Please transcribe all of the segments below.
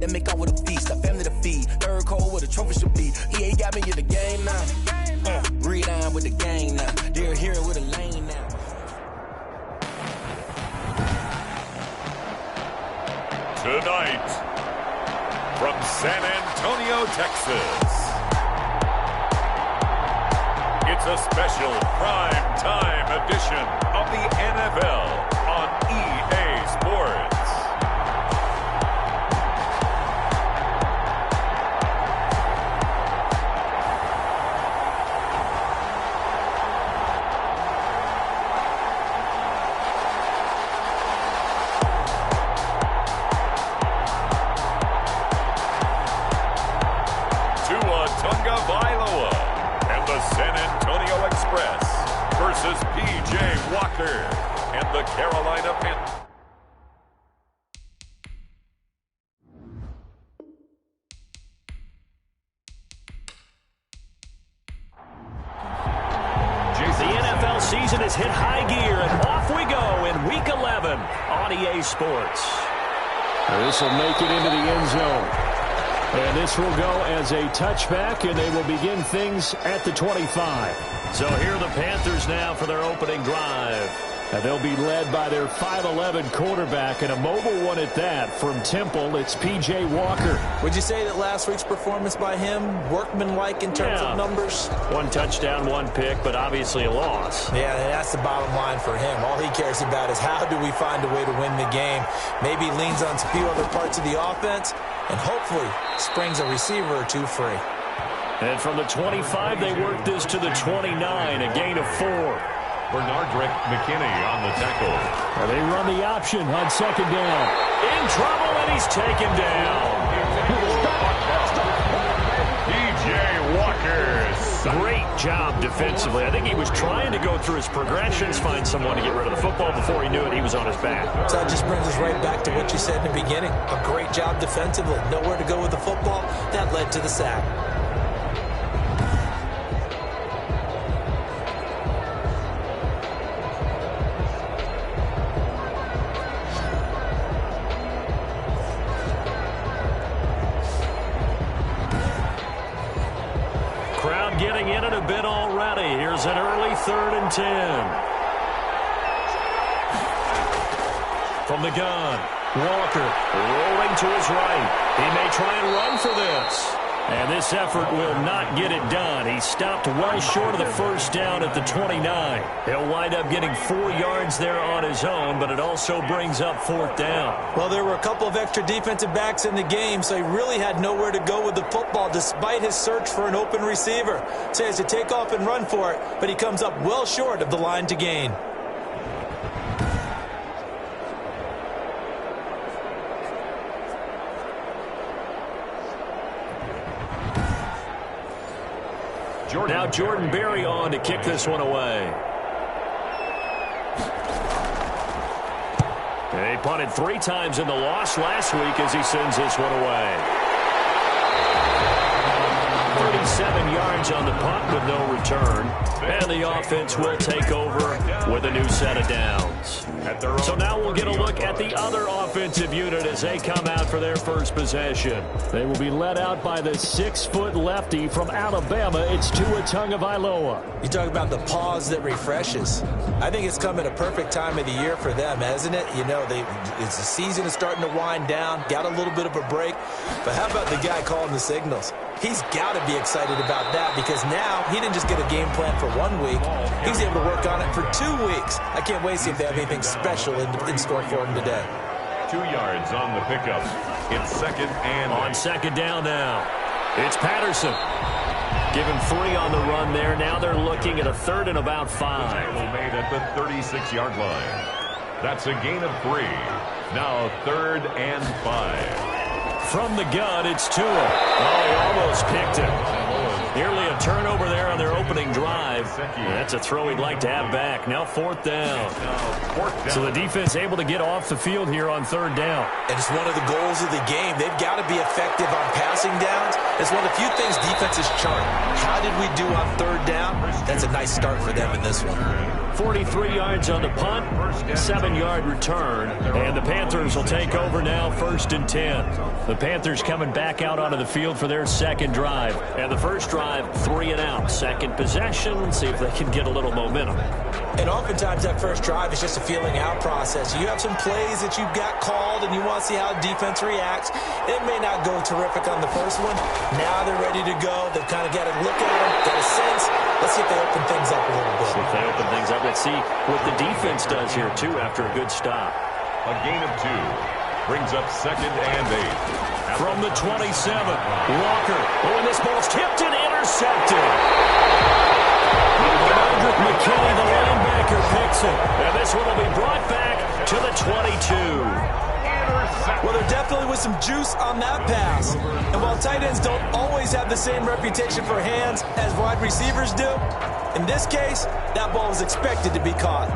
Then make out with a feast, a family to feed. Third cold where the trophy should be. EA got me in the game now. Read on with the gang now. They're here with a lane now. Tonight, from San Antonio, Texas, it's a special prime time edition of the NFL on EA Sports. San Antonio Express versus P.J. Walker and the Carolina Panthers. The NFL season has hit high gear, and off we go in Week 11 on EA Sports. This will make it into the end zone. And this will go as a touchback, and they will begin things at the 25. So here are the Panthers now for their opening drive. And they'll be led by their 5'11 quarterback, and a mobile one at that. From Temple, it's P.J. Walker. Would you say that last week's performance by him, workmanlike in terms of numbers? One touchdown, one pick, but obviously a loss. Yeah, that's the bottom line for him. All he cares about is how do we find a way to win the game. Maybe leans on a few other parts of the offense, and hopefully springs a receiver or two free. And from the 25, they work this to the 29, a gain of 4. Bernardrick McKinney on the tackle. And they run the option on second down. In trouble, and he's taken down. P.J. Walker. Great job defensively. I think he was trying to go through his progressions, find someone to get rid of the football. Before he knew it, he was on his back. So that just brings us right back to what you said in the beginning. A great job defensively. Nowhere to go with the football. That led to the sack. Getting in it a bit already. Here's an early 3rd and 10. From the gun, Walker rolling to his right. He may try and run for this. And this effort will not get it done. He stopped well short of the first down at the 29. He'll wind up getting 4 yards there on his own, but it also brings up 4th down. Well, there were a couple of extra defensive backs in the game, so he really had nowhere to go with the football despite his search for an open receiver. So he has to take off and run for it, but he comes up well short of the line to gain. Now Jordan Berry on to kick this one away. He punted 3 times in the loss last week as he sends this one away. 37 yards on the punt with no return. And the offense will take over with a new set of downs. So now we'll get a look at the other offensive unit as they come out for their first possession. They will be led out by the 6-foot lefty from Alabama. It's Tua Tagovailoa. You talk about the pause that refreshes. I think it's come at a perfect time of the year for them, hasn't it? You know, the season is starting to wind down, got a little bit of a break. But how about the guy calling the signals? He's got to be excited about that because now he didn't just get a game plan for 1 week. He's able to work on it for 2 weeks. I can't wait to see if they have anything special in store for him today. 2 yards on the pickup. It's 2nd and... On 2nd down now. It's Patterson. Give him 3 on the run there. Now they're looking at a 3rd and about 5. Tackle made at the 36-yard line. That's a gain of 3. Now 3rd and 5. From the gun, it's Tua. Oh, he almost picked him. Nearly a turnover there on their opening drive. That's a throw he'd like to have back. Now 4th down. So the defense able to get off the field here on 3rd down. And it's one of the goals of the game. They've got to be effective on passing downs. It's one of the few things defenses chart. How did we do on third down? That's a nice start for them in this one. 43 yards on the punt, 7-yard return, and the Panthers will take over now, 1st and 10. The Panthers coming back out onto the field for their second drive. And the first drive, 3 and out. Second possession, see if they can get a little momentum. And oftentimes that first drive is just a feeling out process. You have some plays that you've got called and you want to see how defense reacts. It may not go terrific on the first one. Now they're ready to go. They've kind of got to look at them, get a sense. Let's see if they open things up a little bit. See if they open things up. Let's see what the defense does here, too, after a good stop. A gain of 2 brings up 2nd and 8. From the 27, Walker. Oh, and this ball's tipped and intercepted. McKinney, the linebacker, picks it. And this one will be brought back to the 22. Well, there definitely was some juice on that pass. And while tight ends don't always have the same reputation for hands as wide receivers do, in this case, that ball was expected to be caught.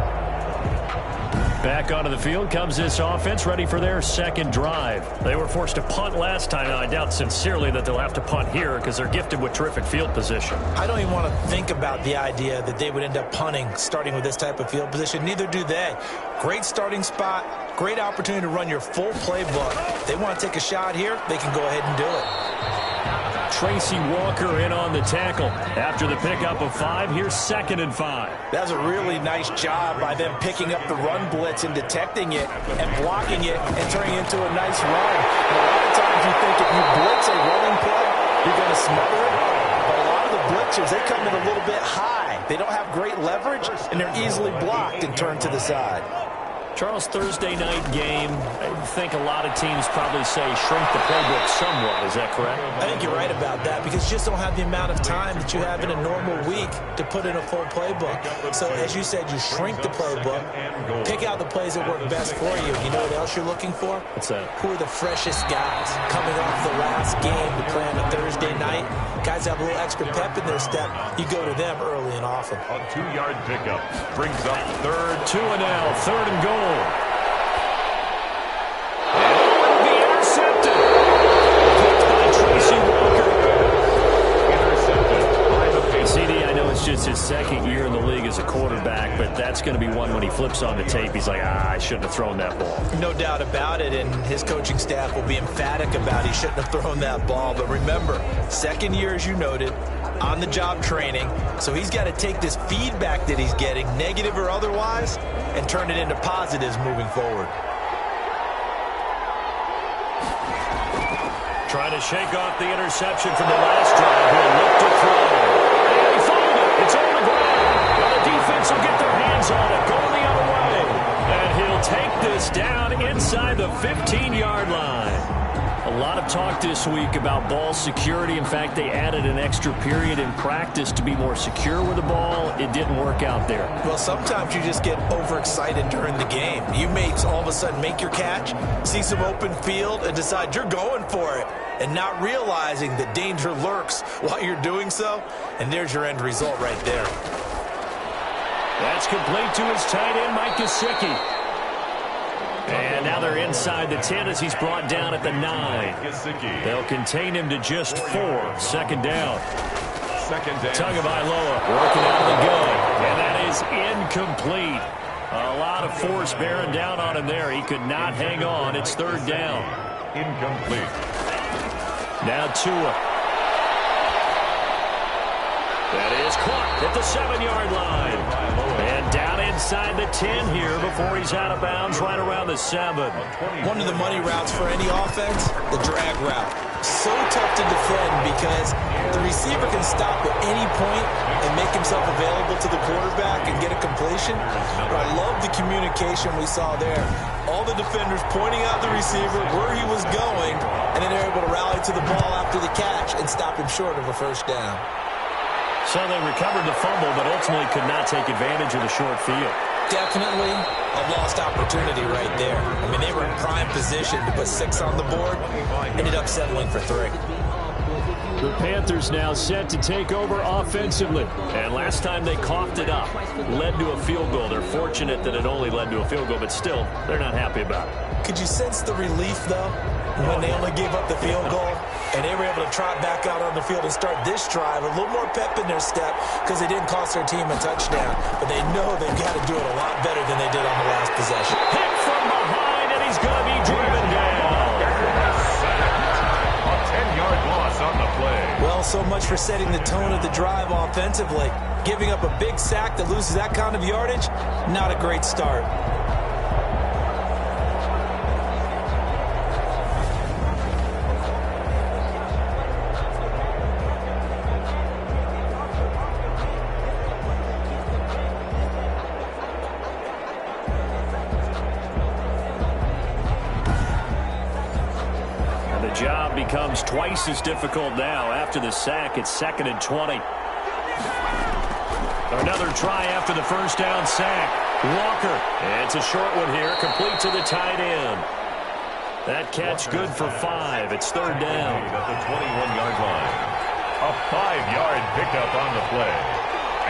Back onto the field comes this offense, ready for their second drive. They were forced to punt last time. Now, I doubt sincerely that they'll have to punt here because they're gifted with terrific field position. I don't even want to think about the idea that they would end up punting starting with this type of field position. Neither do they. Great starting spot, great opportunity to run your full playbook. If they want to take a shot here, they can go ahead and do it. Tracy Walker in on the tackle. After the pickup of 5, here's 2nd and 5. That was a really nice job by them picking up the run blitz and detecting it and blocking it and turning it into a nice run. And a lot of times you think if you blitz a running play, you're going to smother it. But a lot of the blitzers, they come in a little bit high. They don't have great leverage, and they're easily blocked and turned to the side. Charles, Thursday night game, I think a lot of teams probably say shrink the playbook somewhat. Is that correct? I think you're right about that because you just don't have the amount of time that you have in a normal week to put in a full playbook. So, as you said, you shrink the playbook, pick out the plays that work best for you. You know what else you're looking for? What's that? Who are the freshest guys coming off the last game to play on a Thursday night? Guys have a little extra pep in their step. You go to them early and often. A 2-yard pickup brings up 3rd. 2 and out, 3rd and goal. It's just his second year in the league as a quarterback, but that's going to be one when he flips on the tape. He's like, I shouldn't have thrown that ball. No doubt about it, and his coaching staff will be emphatic about he shouldn't have thrown that ball. But remember, second year, as you noted, on-the-job training, so he's got to take this feedback that he's getting, negative or otherwise, and turn it into positives moving forward. Trying to shake off the interception from the last drive. He'll look to throw. It's on the ground. Well, the defense will get their hands on it. Going the other way. And he'll take this down inside the 15-yard line. A lot of talk this week about ball security. In fact, they added an extra period in practice to be more secure with the ball. It didn't work out there. Well, sometimes you just get overexcited during the game. You may all of a sudden make your catch, see some open field, and decide you're going for it, and not realizing that danger lurks while you're doing so. And there's your end result right there. That's complete to his tight end, Mike Gesicki. And now they're inside the 10 as he's brought down at the 9. They'll contain him to just 4. 2nd down. Tagovailoa working out of the gun. And that is incomplete. A lot of force bearing down on him there. He could not hang on. It's 3rd down. Incomplete. Now Tua. That is caught at the 7-yard line. And down inside the 10 here before he's out of bounds right around the 7. One of the money routes for any offense, the drag route. So tough to defend because the receiver can stop at any point and make himself available to the quarterback and get a completion. But I love the communication we saw there. All the defenders pointing out the receiver, where he was going, and then they're able to rally to the ball after the catch and stop him short of a 1st down. So they recovered the fumble, but ultimately could not take advantage of the short field. Definitely a lost opportunity right there. I mean, they were in prime position to put 6 on the board, ended up settling for 3. The Panthers now set to take over offensively. And last time they coughed it up, led to a field goal. They're fortunate that it only led to a field goal, but still, they're not happy about it. Could you sense the relief, though? when they only gave up the field goal, and they were able to trot back out on the field and start this drive, a little more pep in their step because they didn't cost their team a touchdown. But they know they've got to do it a lot better than they did on the last possession. Hit from behind, and he's going to be driven down. A 10-yard loss on the play. Well, so much for setting the tone of the drive offensively. Giving up a big sack that loses that kind of yardage, not a great start. Job becomes twice as difficult now. After the sack, it's 2nd and 20. Another try after the first down sack. Walker. It's a short one here, complete to the tight end. That catch good for 5. It's 3rd down. At the 21-yard line. A 5-yard pickup on the play.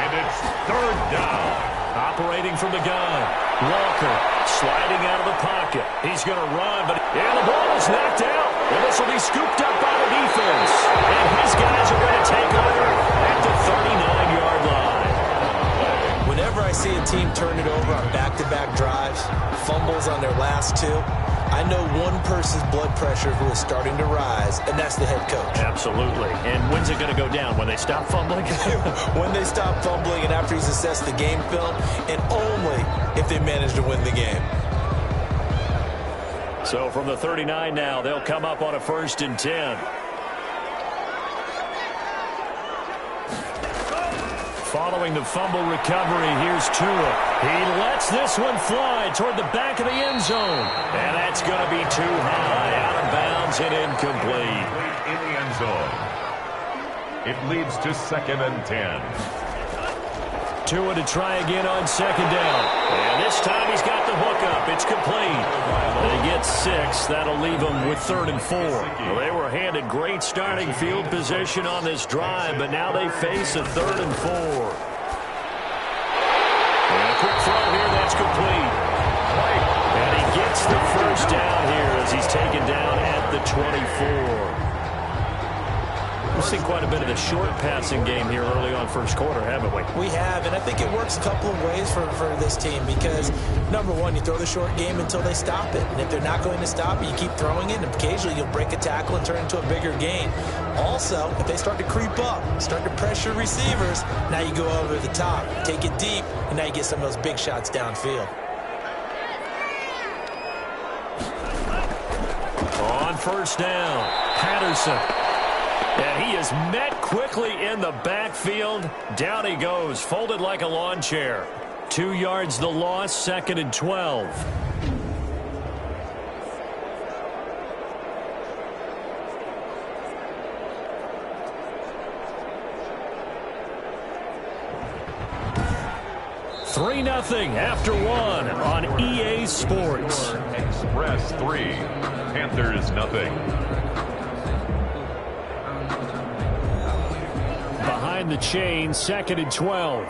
And it's 3rd down. Operating from the gun. Walker sliding out of the pocket. He's going to run, but the ball is knocked out. And this will be scooped up by the defense. And his guys are going to take over at the 39-yard line. Whenever I see a team turn it over on back-to-back drives, fumbles on their last 2, I know one person's blood pressure who is starting to rise, and that's the head coach. Absolutely. And when's it going to go down? When they stop fumbling? When they stop fumbling and after he's assessed the game film, and only if they manage to win the game. So from the 39 now, they'll come up on a 1st and 10. Following the fumble recovery, here's Tua. He lets this one fly toward the back of the end zone. And that's going to be too high, out of bounds and incomplete. In the end zone. It leads to 2nd and 10. Tua to try again on 2nd down. And this time he's got the hook up. It's complete. They get 6. That'll leave them with 3rd and 4. Well, they were handed great starting field position on this drive, but now they face a 3rd and 4. And a quick throw here. That's complete. And he gets the 1st down here as he's taken down at the 24. We've seen quite a bit of the short passing game here early on 1st quarter, haven't we? We have, and I think it works a couple of ways for this team because, number one, you throw the short game until they stop it. And if they're not going to stop it, you keep throwing it, and occasionally you'll break a tackle and turn it into a bigger gain. Also, if they start to creep up, start to pressure receivers, now you go over the top, take it deep, and now you get some of those big shots downfield. On 1st down, Patterson. And he is met quickly in the backfield. Down he goes, folded like a lawn chair. 2 yards the loss, 2nd and 12. $3-0 after 1 on EA Sports. Express 3. Panthers 0. Behind the chain, 2nd and 12.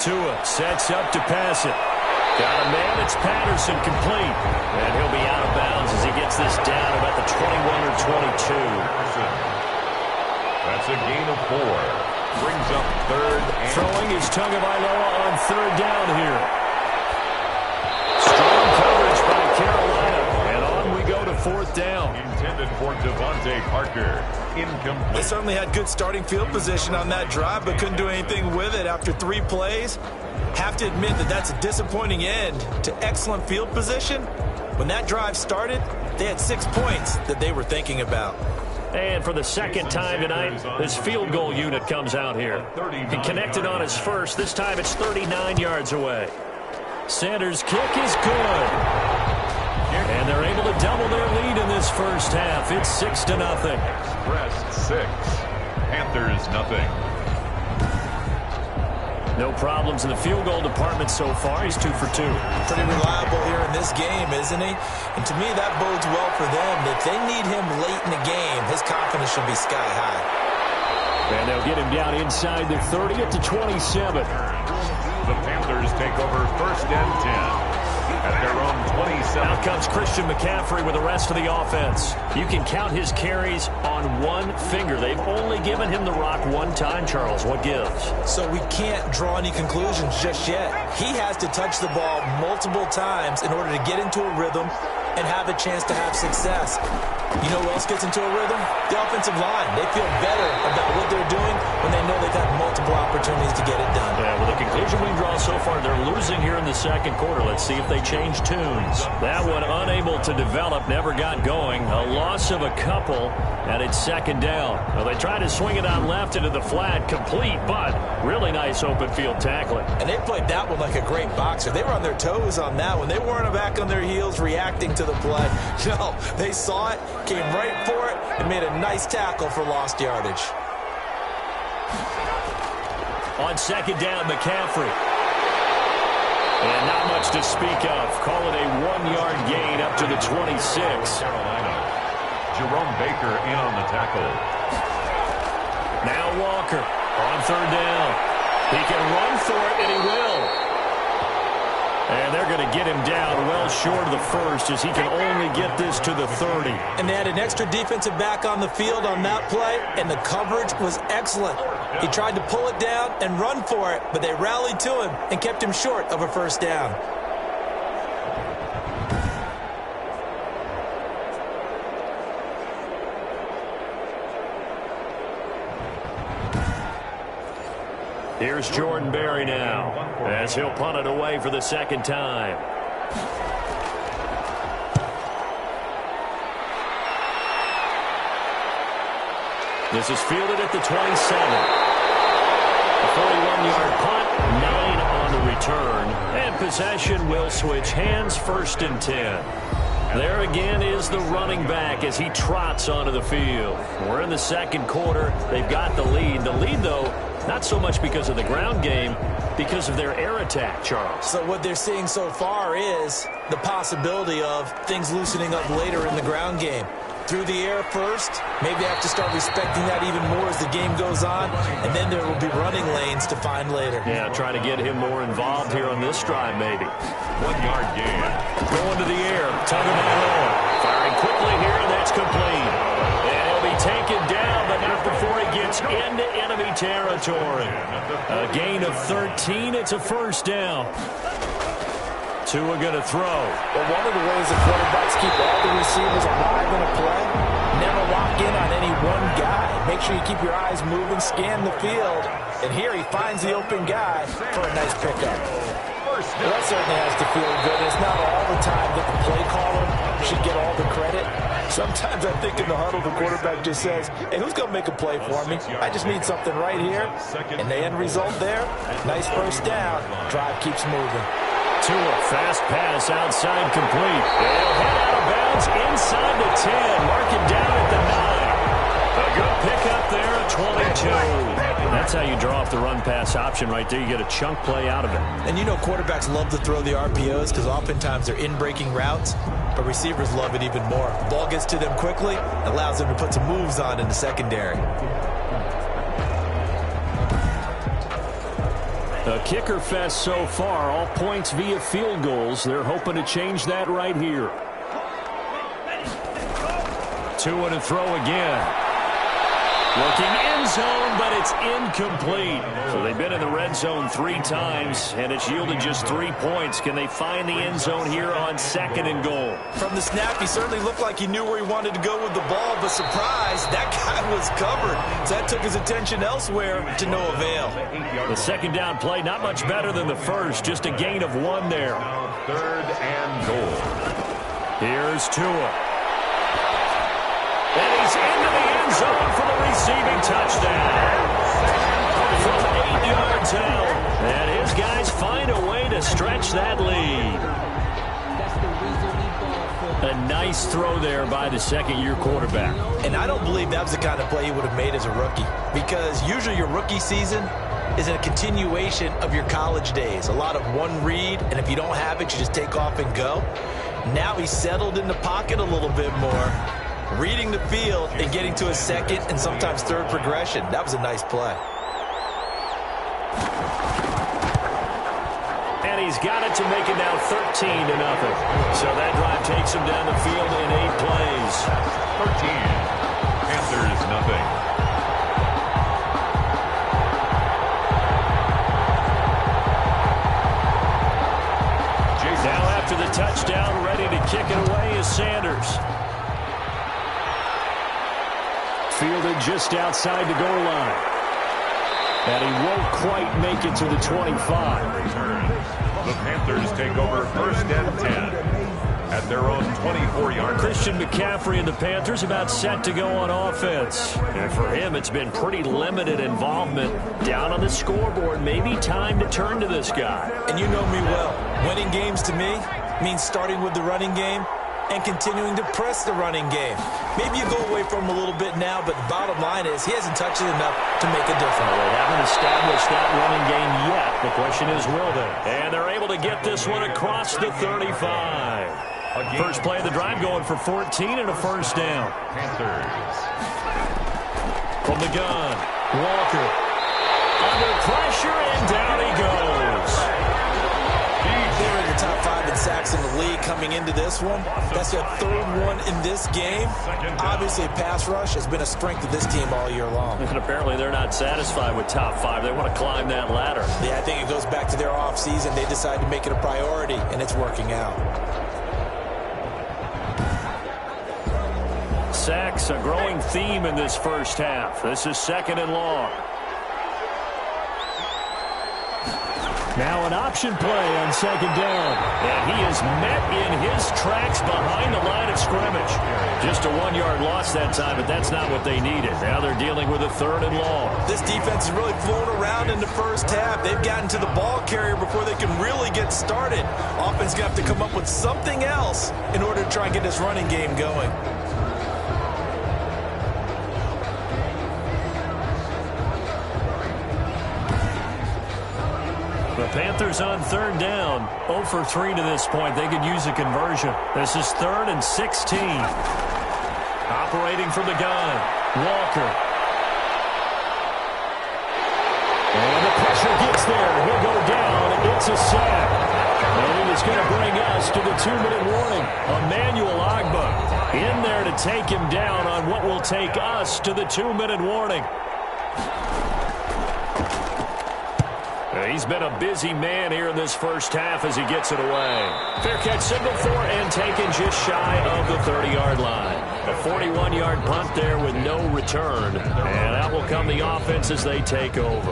Tua sets up to pass it. Got a man, it's Patterson, complete. And he'll be out of bounds as he gets this down about the 21 or 22. That's a gain of 4. Brings up 3rd. Throwing is Tagovailoa on 3rd down here. Strong coverage by Carolina. And on we go to 4th down. Intended for Devontae Parker. Incomplete. They certainly had good starting field position on that drive, but couldn't do anything with it after 3 plays. Have to admit that that's a disappointing end to excellent field position. When that drive started, they had 6 points that they were thinking about. And for the 2nd time tonight, this field goal unit comes out here. He connected on his first. This time it's 39 yards away. Sanders' kick is good. And they're able to double their lead in this 1st half. It's 6-0. Express 6. Panthers 0. No problems in the field goal department so far. He's 2 for 2. Pretty reliable here in this game, isn't he? And to me, that bodes well for them. If they need him late in the game, his confidence should be sky high. And they'll get him down inside the 30 at the 27. The Panthers take over 1st and 10. at their own 27. Now comes Christian McCaffrey with the rest of the offense. You can count his carries on one finger. They've only given him the rock one time, Charles. What gives? So we can't draw any conclusions just yet. He has to touch the ball multiple times in order to get into a rhythm and have a chance to have success. You know who else gets into a rhythm? The offensive line. They feel better about what they're doing when they know they've had multiple opportunities to get it done. Yeah, well, the conclusion we draw so far, they're losing here in the second quarter. Let's see if they change tunes. That one unable to develop, never got going. A loss of a couple, and it's second down. Well, they tried to swing it on left into the flat, complete, but really nice open field tackling. And they played that one like a great boxer. They were on their toes on that one. They weren't back on their heels reacting to the play. No, they saw it, came right for it, and made a nice tackle for lost yardage. On second down, McCaffrey. And not much to speak of. Call it a 1-yard gain up to the 26. Carolina. Jerome Baker in on the tackle. Now Walker on third down. He can run for it, and he will. And they're going to get him down well short of the first as he can only get this to the 30. And they had an extra defensive back on the field on that play, and the coverage was excellent. He tried to pull it down and run for it, but they rallied to him and kept him short of a first down. Here's Jordan Berry now as he'll punt it away for the second time. This is fielded at the 27. A 41-yard punt, 9 on the return, and possession will switch hands, first and 10. There again is the running back as he trots onto the field. We're in the second quarter. They've got the lead. The lead, though, not so much because of the ground game, because of their air attack, Charles. So what they're seeing so far is the possibility of things loosening up later in the ground game. Through the air first, maybe they have to start respecting that even more as the game goes on, and then there will be running lanes to find later. Yeah, try to get him more involved here on this drive, maybe. 1-yard gain. Going to the air, Tagovailoa. Firing quickly here, and that's complete. And he'll be taken down, but not before he gets into enemy territory. A gain of 13, it's a first down. Tua going to throw. Well, one of the ways that quarterbacks keep all the receivers alive in a play, never lock in on any one guy. Make sure you keep your eyes moving, scan the field. And here he finds the open guy for a nice pickup. Well, that certainly has to feel good. It's not all the time that the play caller should get all the credit. Sometimes I think in the huddle, the quarterback just says, hey, who's going to make a play for me? I just need something right here. And the end result there, nice first down. Drive keeps moving. Tua, fast pass outside complete. They'll head out of bounds inside the 10. Mark it down at the 9. A good pickup there at 22. That's how you draw off the run-pass option right there. You get a chunk play out of it. And you know quarterbacks love to throw the RPOs because oftentimes they're in-breaking routes, but receivers love it even more. The ball gets to them quickly, allows them to put some moves on in the secondary. A kicker fest so far, all points via field goals. They're hoping to change that right here. Tua to throw again. Looking end zone, but it's incomplete. So they've been in the red zone 3 times, and it's yielded just 3 points. Can they find the end zone here on second and goal? From the snap, he certainly looked like he knew where he wanted to go with the ball, but surprise, that guy was covered. So that took his attention elsewhere to no avail. The second down play, not much better than the first, just a gain of 1 there. Third and goal. Here's Tua. And he's into the end zone for the receiving touchdown. From 8 yards out. And his guys find a way to stretch that lead. A nice throw there by the second-year quarterback. And I don't believe that was the kind of play he would have made as a rookie, because usually your rookie season is a continuation of your college days. A lot of one read, and if you don't have it, you just take off and go. Now he's settled in the pocket a little bit more, reading the field and getting to a second and sometimes third progression. That was a nice play. And and he's got it to make it now 13-0. So that drive takes him down the field in 8 plays. 13. Panthers nothing. Now after the touchdown, ready to kick it away is Sanders. Fielded just outside the goal line. And he won't quite make it to the 25. Return. The Panthers take over 1st and 10 at their own 24-yard. Christian McCaffrey and the Panthers about set to go on offense. And for him, it's been pretty limited involvement down on the scoreboard. Maybe time to turn to this guy. And you know me well. Winning games to me means starting with the running game and continuing to press the running game. Maybe you go away from him a little bit now, but the bottom line is he hasn't touched it enough to make a difference. Well, they haven't established that running game yet. The question is, will they? And they're able to get this one across the 35. First play of the drive going for 14 and a first down. Panthers. From the gun, Walker. Under pressure, and down he goes. They're in the top 5 in sacks in the league coming into this one. That's their 3rd one in this game. Obviously, pass rush has been a strength of this team all year long. And apparently they're not satisfied with top 5. They want to climb that ladder. Yeah, I think it goes back to their offseason. They decided to make it a priority, and it's working out. Sacks, a growing theme in this first half. This is 2nd and long. Now an option play on 2nd down. And he is met in his tracks behind the line of scrimmage. Just a 1-yard loss that time, but that's not what they needed. Now they're dealing with a 3rd and long. This defense is really flown around in the first half. They've gotten to the ball carrier before they can really get started. Offense going to have to come up with something else in order to try and get this running game going. The Panthers on 3rd down. 0 for 3 to this point. They could use a conversion. This is 3rd and 16. Operating from the gun, Walker. And the pressure gets there. He'll go down. It's a sack. And it is going to bring us to the 2-minute warning. Emmanuel Ogbah in there to take him down on what will take us to the 2-minute warning. He's been a busy man here in this first half as he gets it away. Fair catch signal for and taken just shy of the 30-yard line. A 41-yard punt there with no return. And out will come the offense as they take over.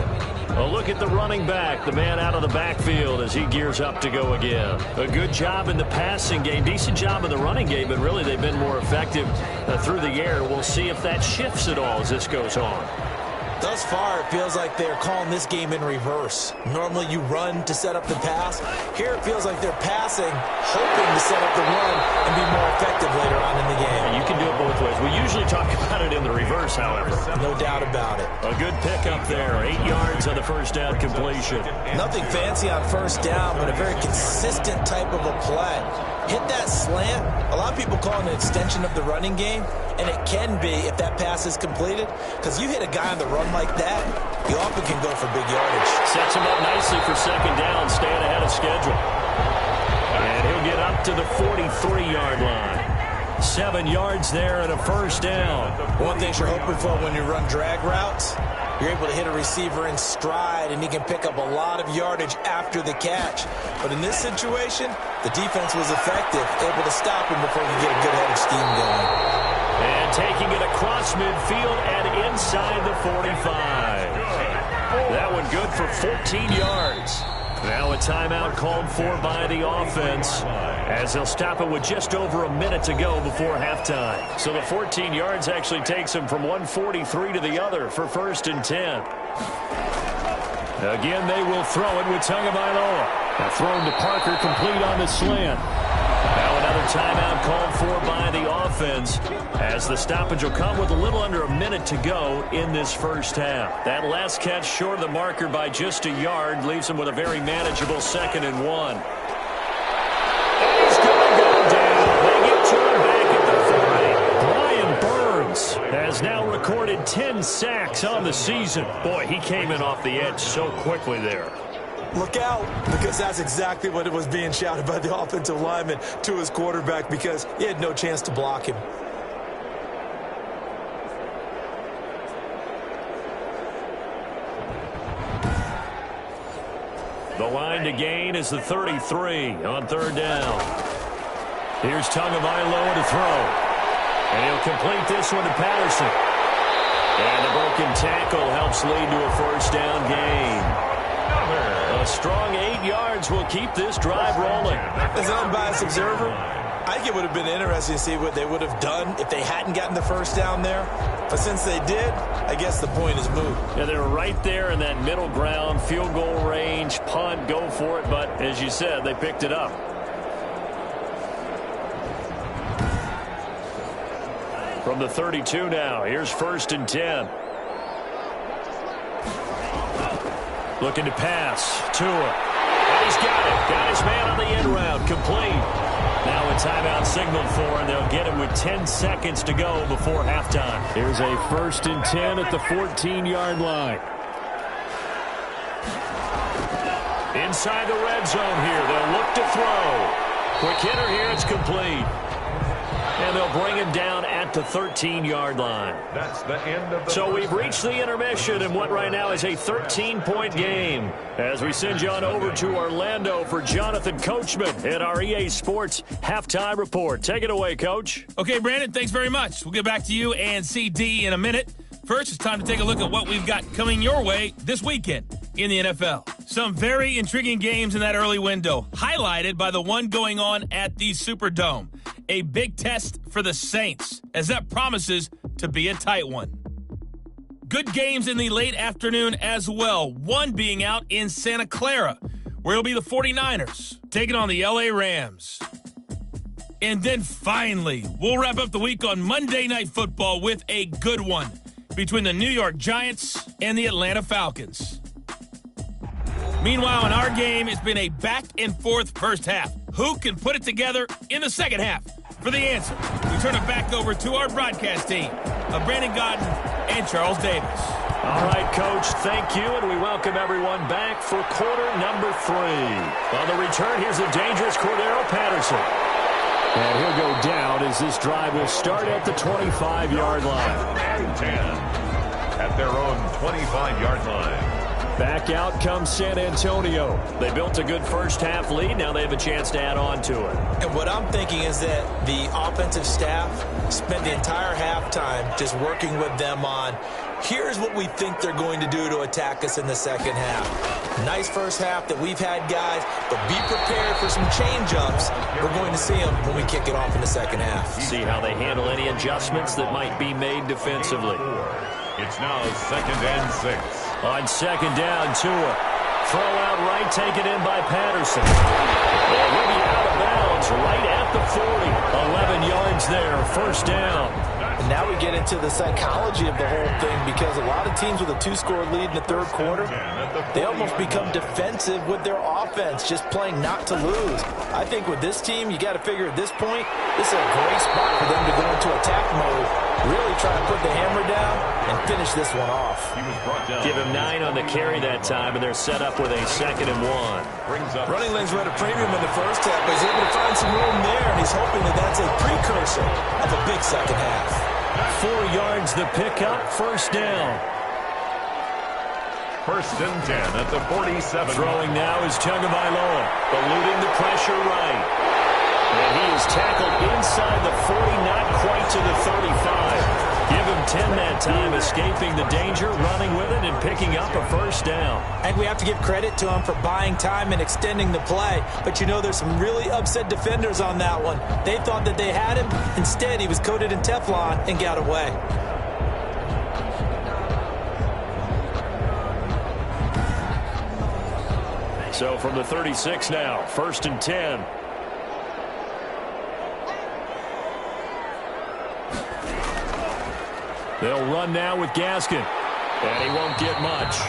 A look at the running back, the man out of the backfield as he gears up to go again. A good job in the passing game, decent job in the running game, but really they've been more effective through the air. We'll see if that shifts at all as this goes on. Thus far, it feels like they're calling this game in reverse. Normally, you run to set up the pass. Here, it feels like they're passing, hoping to set up the run and be more effective later on in the game. And you can do it both ways. We usually talk about it in the reverse, however. No doubt about it. A good pickup there. 8 yards on the first down completion. Nothing fancy on first down, but a very consistent type of a play. Hit that slant. A lot of people call it an extension of the running game, and it can be if that pass is completed, because you hit a guy on the run like that, you often can go for big yardage. Sets him up nicely for 2nd down, staying ahead of schedule. And he'll get up to the 43-yard line. 7 yards there and a first down. One thing you're hoping for when you run drag routes, you're able to hit a receiver in stride, and he can pick up a lot of yardage after the catch. But in this situation, the defense was effective, able to stop him before he get a good head of steam going. And taking it across midfield and inside the 45. That one good for 14 yards. Now a timeout called for by the offense as they'll stop it with just over a minute to go before halftime. So the 14 yards actually takes them from 143 to the other for 1st and 10. Again, they will throw it with Tagovailoa. Now thrown to Parker, complete on the slant. Now another timeout called for by the offense as the stoppage will come with a little under a minute to go in this first half. That last catch short of the marker by just a yard leaves him with a very manageable 2nd and 1. And he's going to go down. They get to him back at the 40. Brian Burns has now recorded 10 sacks on the season. Boy, he came in off the edge so quickly there. look out, because that's exactly what it was being shouted by the offensive lineman to his quarterback, because he had no chance to block him. The line to gain is the 33 on third down. Here's Tagovailoa to throw. And he'll complete this one to Patterson. And the broken tackle helps lead to a first down gain. A strong 8 yards will keep this drive rolling. As an unbiased observer, I think it would have been interesting to see what they would have done if they hadn't gotten the first down there. But since they did, I guess the point is moot. Yeah, they were right there in that middle ground, field goal range, punt, go for it. But as you said, they picked it up. From the 32 now, here's 1st and 10. Looking to pass. Tua. And he's got it. Got his man on the end route. Complete. Now a timeout signaled for, and they'll get him with 10 seconds to go before halftime. Here's a 1st and 10 at the 14-yard line. Inside the red zone here. They'll look to throw. Quick hitter here. It's complete. And they'll bring him down at the 13-yard line. That's the end of the So we've reached the intermission in what right now is a 13-point game. As we send you on over to Orlando for Jonathan Coachman at our EA Sports Halftime Report. Take it away, Coach. Okay, Brandon, thanks very much. We'll get back to you and CD in a minute. First, it's time to take a look at what we've got coming your way this weekend in the NFL. Some very intriguing games in that early window, highlighted by the one going on at the Superdome. A big test for the Saints, as that promises to be a tight one. Good games in the late afternoon as well, one being out in Santa Clara, where it'll be the 49ers taking on the LA Rams. And then finally, we'll wrap up the week on Monday Night Football with a good one between the New York Giants and the Atlanta Falcons. Meanwhile, in our game, it's been a back-and-forth first half. Who can put it together in the second half? For the answer, we turn it back over to our broadcast team of Brandon Godden and Charles Davis. All right, Coach, thank you, and we welcome everyone back for quarter number 3. On the return, here's the dangerous Cordero Patterson. And he'll go down as this drive will start at the 25-yard line. and 10 at their own 25-yard line. Back out comes San Antonio. They built a good first half lead. Now they have a chance to add on to it. And what I'm thinking is that the offensive staff spent the entire halftime just working with them on, here's what we think they're going to do to attack us in the second half. Nice first half that we've had, guys, but be prepared for some change-ups. We're going to see them when we kick it off in the second half. See how they handle any adjustments that might be made defensively. It's now 2nd and 6. On second down, Tua. Throw out right, taken in by Patterson. And he'll be out of bounds right at the 40. 11 yards there, first down. And now we get into the psychology of the whole thing, because a lot of teams with a 2-score lead in the third quarter, they almost become defensive with their offense, just playing not to lose. I think with this team, you got to figure at this point, this is a great spot for them to go into attack mode, really try to put the hammer down and finish this one off. Give him 9 on the carry that time, and they're set up with a 2nd and 1. Running lanes were at a premium in the first half, but he's able to find some room there, and he's hoping that that's a precursor of a big second half. 4 yards the pickup, first down. 1st and 10 at the 47. Throwing now is Tagovailoa, eluding the pressure right. And he is tackled inside the 40, not quite to the 35. Give him 10 that time, escaping the danger, running with it, and picking up a first down. And we have to give credit to him for buying time and extending the play. But, you know, there's some really upset defenders on that one. They thought that they had him. Instead, he was coated in Teflon and got away. So from the 36 now, 1st and 10. They'll run now with Gaskin. And he won't get much.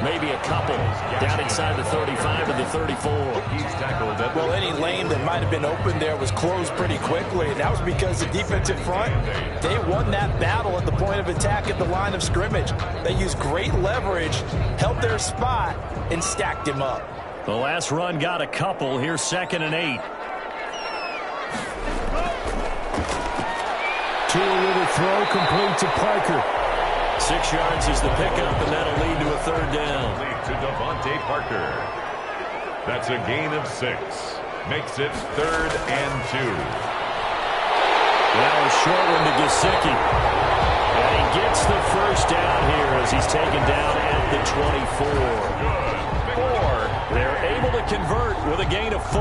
Maybe a couple. Down inside the 35 to the 34. He's tackled at Well, any lane that might have been open there was closed pretty quickly. And that was because the defensive front, they won that battle at the point of attack at the line of scrimmage. They used great leverage, held their spot, and stacked him up. The last run got a couple. Here's 2nd and 8. Tua with a throw complete to Parker. 6 yards is the pickup, and that'll lead to a 3rd down. Lead to Devontae Parker. That's a gain of 6. Makes it 3rd and 2. Now a short one to Gesicki. And he gets the 1st down here as he's taken down at the 24. They're able to convert with a gain of 4.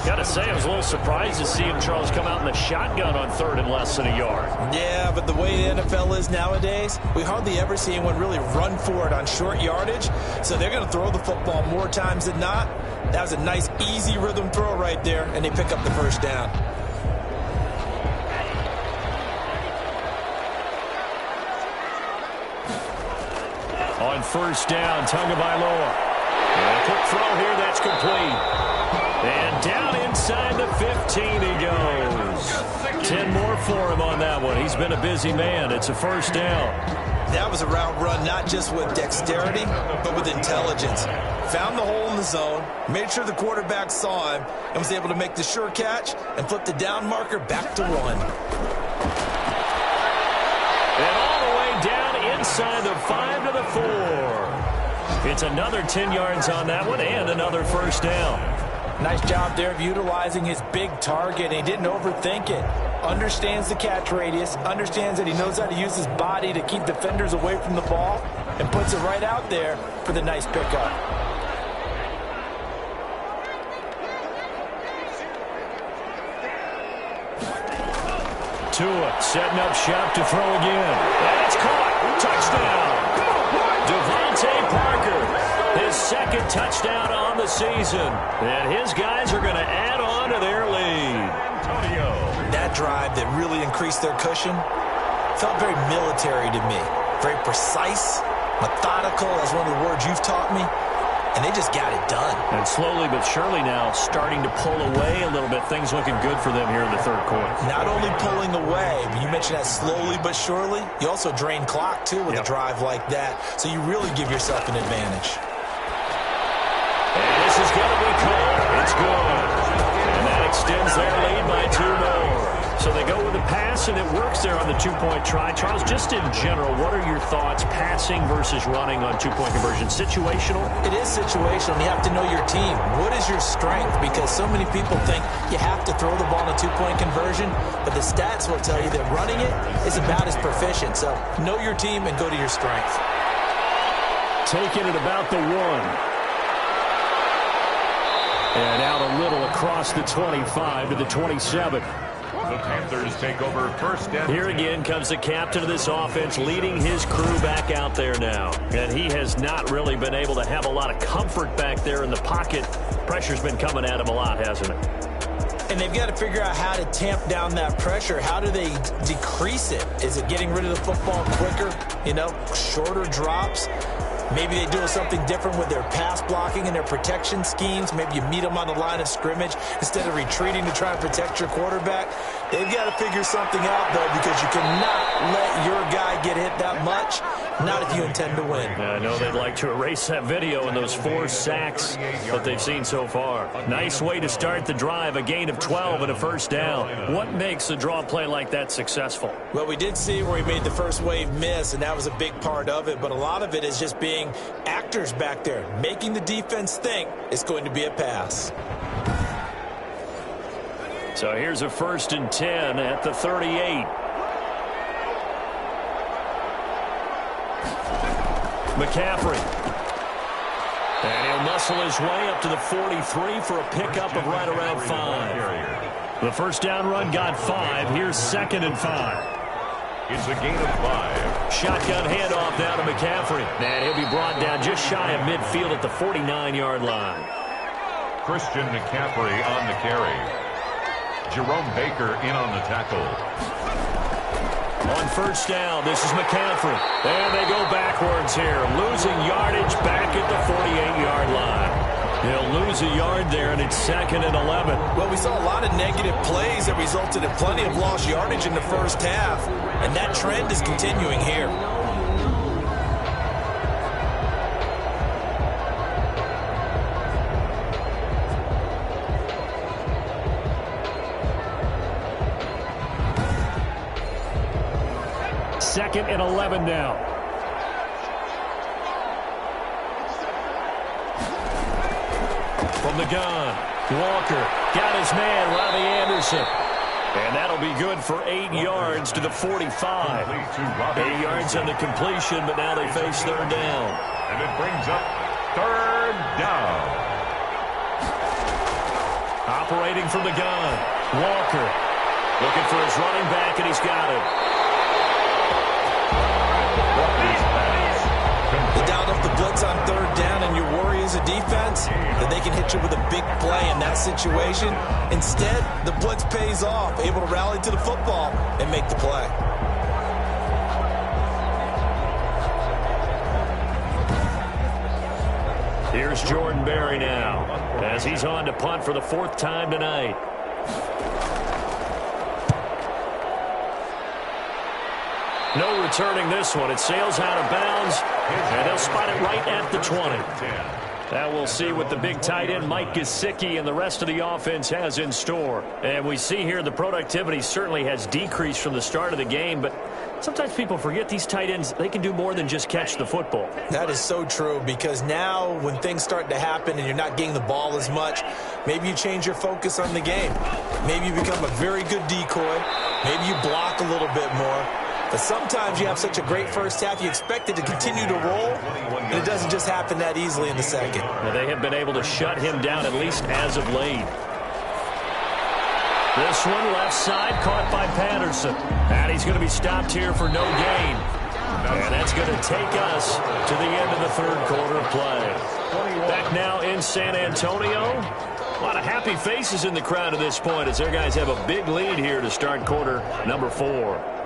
Got to say, I was a little surprised to see him, Charles, come out in the shotgun on 3rd and less than a yard. Yeah, but the way the NFL is nowadays, we hardly ever see anyone really run for it on short yardage. So they're going to throw the football more times than not. That was a nice, easy rhythm throw right there, and they pick up the 1st down. On 1st down, Tagovailoa. And a quick throw here, that's complete. And down inside the 15 he goes. 10 more for him on that one. He's been a busy man. It's a 1st down. That was a route run not just with dexterity, but with intelligence. Found the hole in the zone, made sure the quarterback saw him, and was able to make the sure catch and flip the down marker back to 1. And all the way down inside the 5 to the 4. It's another 10 yards on that one and another 1st down. Nice job there of utilizing his big target. He didn't overthink it. Understands the catch radius, understands that he knows how to use his body to keep defenders away from the ball, and puts it right out there for the nice pickup. Tua setting up shop to throw again. That's caught. Touchdown. Devontae Parker. His 2nd touchdown on the season. And his guys are going to add on to their lead. That drive that really increased their cushion felt very military to me. Very precise, methodical. That's one of the words you've taught me. And they just got it done. And slowly but surely now starting to pull away a little bit. Things looking good for them here in the 3rd quarter. Not only pulling away, but you mentioned that slowly but surely. You also drain clock, too, with a drive like that. So you really give yourself an advantage. And this is going to be called. It's good. And that extends their lead by 2 more. So they go with the pass, and it works there on the 2-point try. Charles, just in general, what are your thoughts, passing versus running on 2-point conversion? Situational? It is situational. You have to know your team. What is your strength? Because so many people think you have to throw the ball in a 2-point conversion, but the stats will tell you that running it is about as proficient. So know your team and go to your strength. Taking it about the 1. And out a little across the 25 to the 27. The Panthers take over 1st down. Here again comes the captain of this offense leading his crew back out there now. And he has not really been able to have a lot of comfort back there in the pocket. Pressure's been coming at him a lot, hasn't it? And they've got to figure out how to tamp down that pressure. How do they decrease it? Is it getting rid of the football quicker? You know, shorter drops? Maybe they do something different with their pass blocking and their protection schemes. Maybe you meet them on the line of scrimmage instead of retreating to try and protect your quarterback. They've got to figure something out, though, because you cannot let your guy get hit that much, not if you intend to win. I know they'd like to erase that video and those 4 sacks that they've seen so far. Nice way to start the drive, a gain of 12 and a 1st down. What makes a draw play like that successful? Well, we did see where he made the first wave miss, and that was a big part of it, but a lot of it is just being actors back there, making the defense think it's going to be a pass. So here's a 1st and 10 at the 38. McCaffrey. And he'll muscle his way up to the 43 for a pickup of right around 5. The 1st down run got 5. Here's 2nd and 5. It's a gain of 5. Shotgun handoff down to McCaffrey. And he'll be brought down just shy of midfield at the 49-yard line. Christian McCaffrey on the carry. Jerome Baker in on the tackle. On 1st down, this is McCaffrey. And they go backwards here, losing yardage back at the 48-yard line. They'll lose a yard there, and it's 2nd and 11. Well, we saw a lot of negative plays that resulted in plenty of lost yardage in the first half, and that trend is continuing here. 2nd and 11 now. From the gun, Walker got his man, Robbie Anderson. And that'll be good for 8 yards to the 45. 8 yards on the completion, but now they face 3rd down. And it brings up 3rd down. Operating from the gun, Walker looking for his running back, and he's got it. You dialed up the blitz on 3rd down, and your worry as a defense that they can hit you with a big play in that situation. Instead, the blitz pays off, able to rally to the football and make the play. Here's Jordan Berry now as he's on to punt for the 4th time tonight. No returning this one. It sails out of bounds, and they'll spot it right at the 20. Now we'll see what the big tight end Mike Gesicki and the rest of the offense has in store. And we see here the productivity certainly has decreased from the start of the game, but sometimes people forget these tight ends, they can do more than just catch the football. That is so true, because now when things start to happen and you're not getting the ball as much, maybe you change your focus on the game. Maybe you become a very good decoy. Maybe you block a little bit more. But sometimes you have such a great first half, you expect it to continue to roll, and it doesn't just happen that easily in the second. Now they have been able to shut him down, at least as of late. This one left side caught by Patterson. And he's going to be stopped here for no gain. And that's going to take us to the end of the 3rd quarter of play. Back now in San Antonio. A lot of happy faces in the crowd at this point as their guys have a big lead here to start quarter number 4.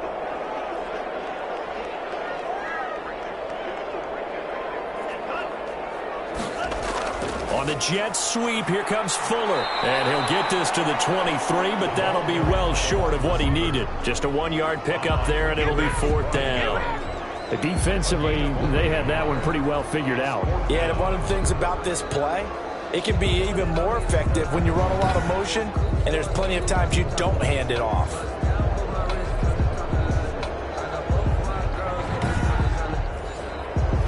On the jet sweep, here comes Fuller. And he'll get this to the 23, but that'll be well short of what he needed. Just a 1-yard pickup there, and it'll be 4th down. Defensively, they had that one pretty well figured out. Yeah, and one of the things about this play, it can be even more effective when you run a lot of motion, and there's plenty of times you don't hand it off.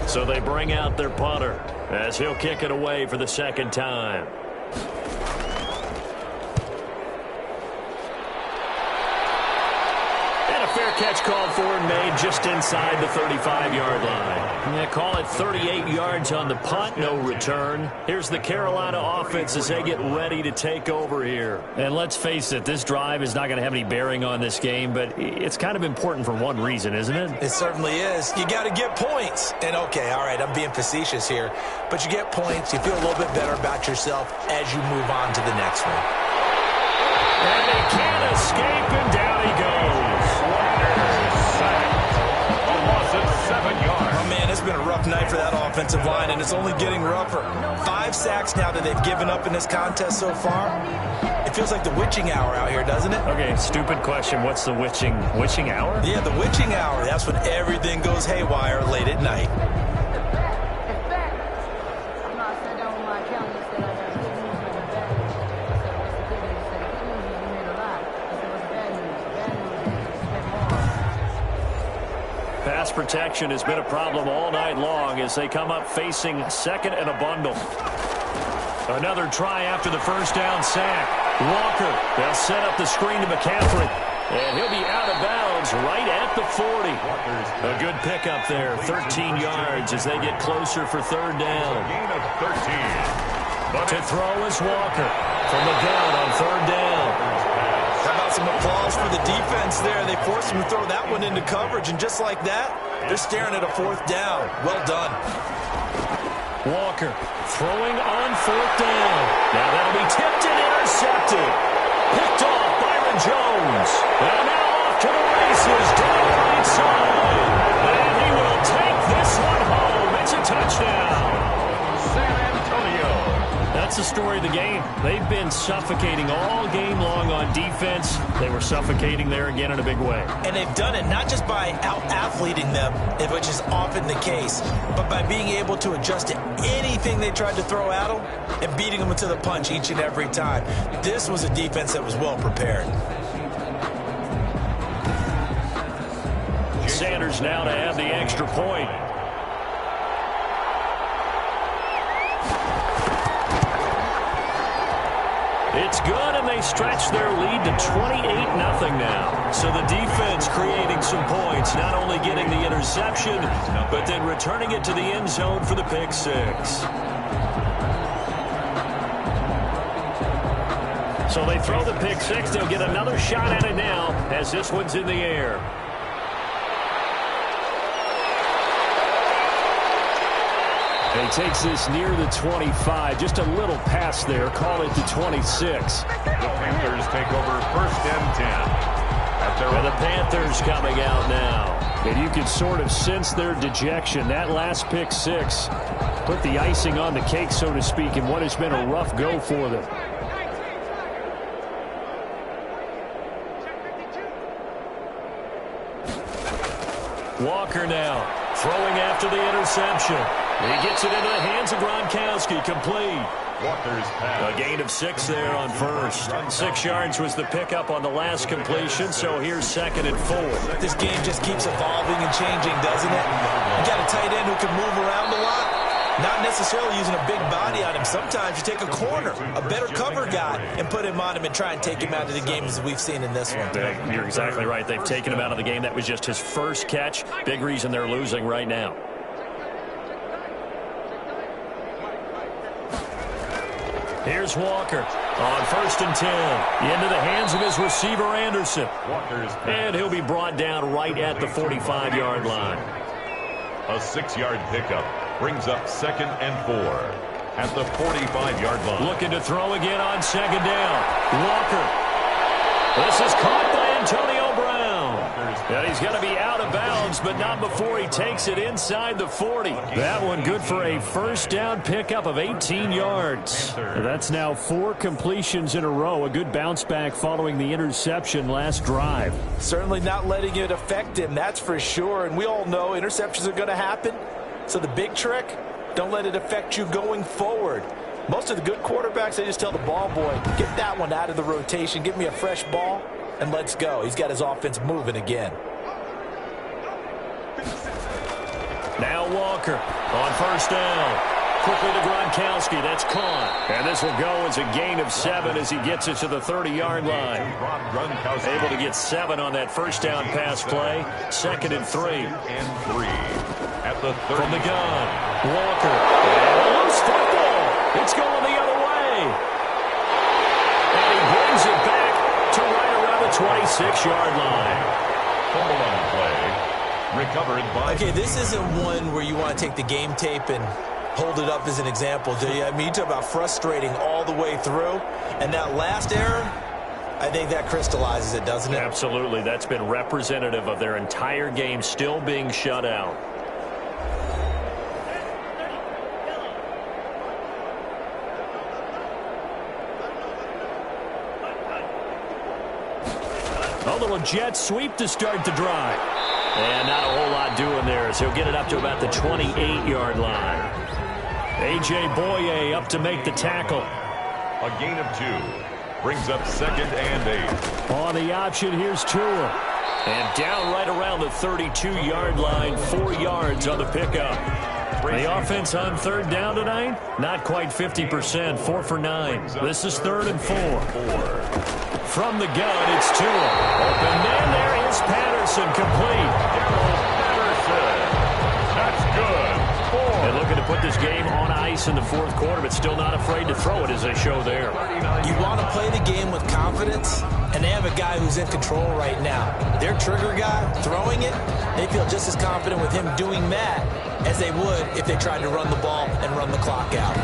So they bring out their punter as he'll kick it away for the 2nd time. And a fair catch called for and made just inside the 35-yard line. Yeah, call it 38 yards on the punt, no return. Here's the Carolina offense as they get ready to take over here. And let's face it, this drive is not going to have any bearing on this game, but it's kind of important for one reason, isn't it? It certainly is. You got to get points. And okay, all right, I'm being facetious here, but you get points, you feel a little bit better about yourself as you move on to the next one. And they can't escape, and down he goes. A loss of 7 yards. Oh, man, it's been a rough night for that offensive line, and it's only getting rougher. 5 sacks now that they've given up in this contest so far. It feels like the witching hour out here, doesn't it? Okay, stupid question. What's the witching hour? Yeah, the witching hour. That's when everything goes haywire late at night. Pass protection has been a problem all night long as they come up facing 2nd and a bundle. Another try after the 1st down sack. Walker, they'll set up the screen to McCaffrey. And he'll be out of bounds right at the 40. A good pickup there, 13 yards as they get closer for 3rd down. Gain of 13. To throw is Walker from the gun on 3rd down. How about some applause for the defense there? They forced him to throw that one into coverage, and just like that, they're staring at a 4th down. Well done. Walker throwing on 4th down. Now that'll be tipped and intercepted. Picked off Byron Jones. And now off to the races down the right side. And he will take this one home. It's a touchdown. San Antonio. That's the story of the game. They've been suffocating all game long on defense. They were suffocating there again in a big way. And they've done it not just by out-athleting them, which is often the case, but by being able to adjust to anything they tried to throw at them and beating them to the punch each and every time. This was a defense that was well prepared. Sanders now to have the extra point. It's good, and they stretch their lead to 28-0 now. So the defense creating some points, not only getting the interception, but then returning it to the end zone for the pick six. So they throw the pick six. They'll get another shot at it now as this one's in the air. He takes this near the 25. Just a little pass there. Call it to 26. The Panthers take over 1st and 10. And the Panthers coming out now. And you can sort of sense their dejection. That last pick six put the icing on the cake, so to speak, in what has been a rough go for them. Walker now throwing after the interception. He gets it into the hands of Gronkowski, complete. Walker's pass. A gain of 6 there on first. 6 yards was the pickup on the last completion, so here's 2nd and 4. This game just keeps evolving and changing, doesn't it? You got a tight end who can move around a lot. Not necessarily using a big body on him. Sometimes you take a corner, a better cover guy, and put him on him and try and take him out of the game as we've seen in this one. You're exactly right. They've taken him out of the game. That was just his first catch. Big reason they're losing right now. Here's Walker on 1st and 10. Into the hands of his receiver, Anderson. And he'll be brought down right at the 45-yard line. A 6-yard pickup brings up 2nd and 4 at the 45-yard line. Looking to throw again on 2nd down. Walker. This is caught by Antonio Brown. And he's going to be out of bounds, but not before he takes it inside the 40. That one good for a 1st down pickup of 18 yards. That's now 4 completions in a row. A good bounce back following the interception last drive. Certainly not letting it affect him, that's for sure. And we all know interceptions are going to happen. So the big trick, don't let it affect you going forward. Most of the good quarterbacks, they just tell the ball boy, get that one out of the rotation, give me a fresh ball, and let's go. He's got his offense moving again. Now Walker on 1st down. Quickly to Gronkowski. That's caught. And this will go as a gain of 7 as he gets it to the 30-yard line. Able to get 7 on that 1st down pass play. 2nd and 3. At the 30. From the gun. Walker. And a loose football. It's going the other way. And he brings it back to right around the 26-yard line. Fumble on the play. Recovered by... Okay, this isn't one where you want to take the game tape and hold it up as an example, do you? I mean, you talk about frustrating all the way through. And that last error, I think that crystallizes it, doesn't it? Absolutely. That's been representative of their entire game still being shut out. A little jet sweep to start the drive. And not a whole lot doing there as he'll get it up to about the 28-yard line. A.J. Boye up to make the tackle. A gain of 2 brings up 2nd and 8. On the option, here's Tua. And down right around the 32-yard line, 4 yards on the pickup. The offense on 3rd down tonight, not quite 50%, 4 for 9. This is 3rd and 4. From the gun, it's Tua. Open man, there is Patterson, complete. Patterson. That's good. 4. And looking to put this game on ice in the 4th quarter, but still not afraid to throw it as they show there. You want to play the game with confidence, and they have a guy who's in control right now. Their trigger guy, throwing it, they feel just as confident with him doing that as they would if they tried to run the ball and run the clock out.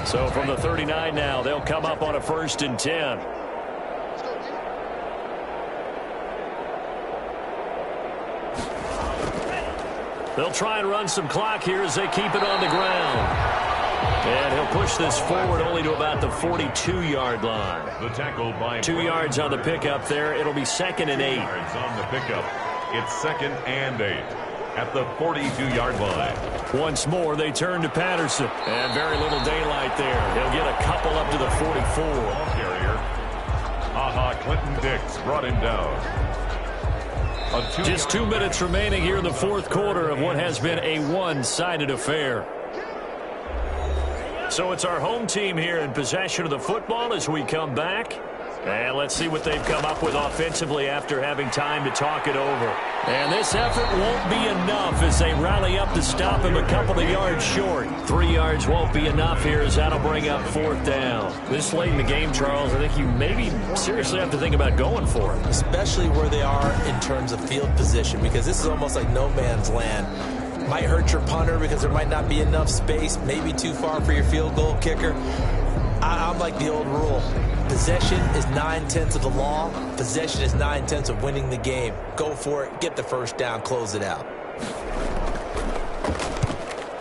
So from the 39 now, they'll come up on a 1st and 10. They'll try and run some clock here as they keep it on the ground. And he'll push this forward only to about the 42-yard line. The tackle by 2 yards on the pickup there. It'll be 2nd and 8. Yards on the pickup. It's 2nd and 8 at the 42-yard line. Once more, they turn to Patterson. And very little daylight there. He'll get a couple up to the 44. Ball carrier. Clinton Dix brought him down. Just 2 minutes remaining here in the fourth quarter of what has been a one-sided affair. So it's our home team here in possession of the football as we come back. And let's see what they've come up with offensively after having time to talk it over. And this effort won't be enough as they rally up to stop him a couple of yards short. 3 yards won't be enough here as that'll bring up fourth down. This late in the game, Charles, I think you maybe seriously have to think about going for it. Especially where they are in terms of field position, because this is almost like no man's land. Might hurt your punter because there might not be enough space, maybe too far for your field goal kicker. I'm like the old rule. Possession is 9/10 of the law. Possession is 9/10 of winning the game. Go for it. Get the first down. Close it out.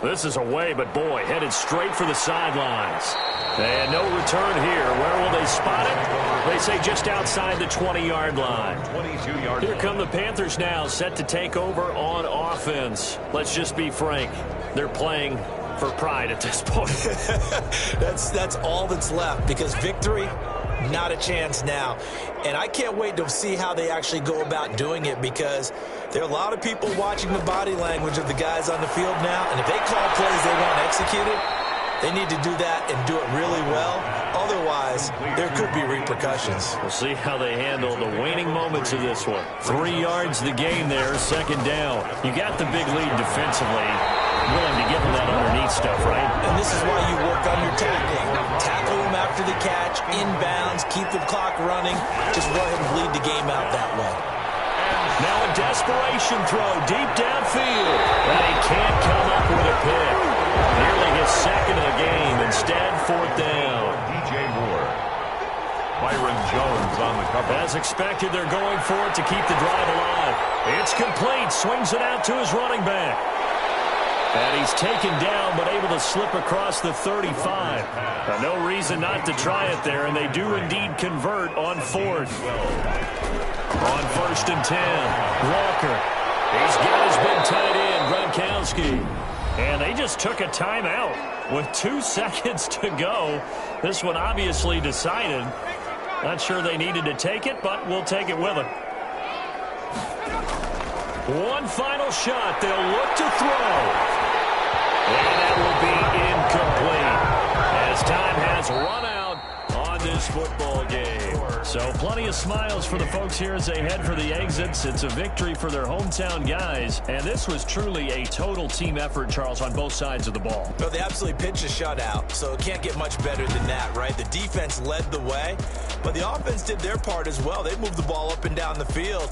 This is away, but boy, headed straight for the sidelines. And no return here. Where will they spot it? They say just outside the 20-yard line. 22-yard. Here come the Panthers now, set to take over on offense. Let's just be frank. They're playing for pride at this point. That's all that's left, because victory, not a chance now. And I can't wait to see how they actually go about doing it, because there are a lot of people watching the body language of the guys on the field now, and if they call plays they want executed, they need to do that and do it really well. Otherwise, there could be repercussions. We'll see how they handle the waning moments of this one. 3 yards the game there, second down. You got the big lead defensively. Willing to give them that underneath stuff, right? And this is why you work on your tackling. Tackle them after the catch, inbounds, keep the clock running. Just go ahead and bleed the game out that way. Now a desperation throw deep downfield. And he can't come up with a pick. Nearly his second of the game. Instead, fourth down. DJ Moore. Byron Jones on the cover. As expected, they're going for it to keep the drive alive. It's complete. Swings it out to his running back. And he's taken down, but able to slip across the 35. No reason not to try it there, and they do indeed convert on fourth. On 1st and 10, Walker. He's got his big tight end, Gronkowski. And they just took a timeout with 2 seconds to go. This one obviously decided. Not sure they needed to take it, but we'll take it with them. One final shot. They'll look to throw. And that will be incomplete as time has run out on this football game. So plenty of smiles for the folks here as they head for the exits. It's a victory for their hometown guys. And this was truly a total team effort, Charles, on both sides of the ball. No, they absolutely pitched a shutout, so it can't get much better than that, right? The defense led the way, but the offense did their part as well. They moved the ball up and down the field.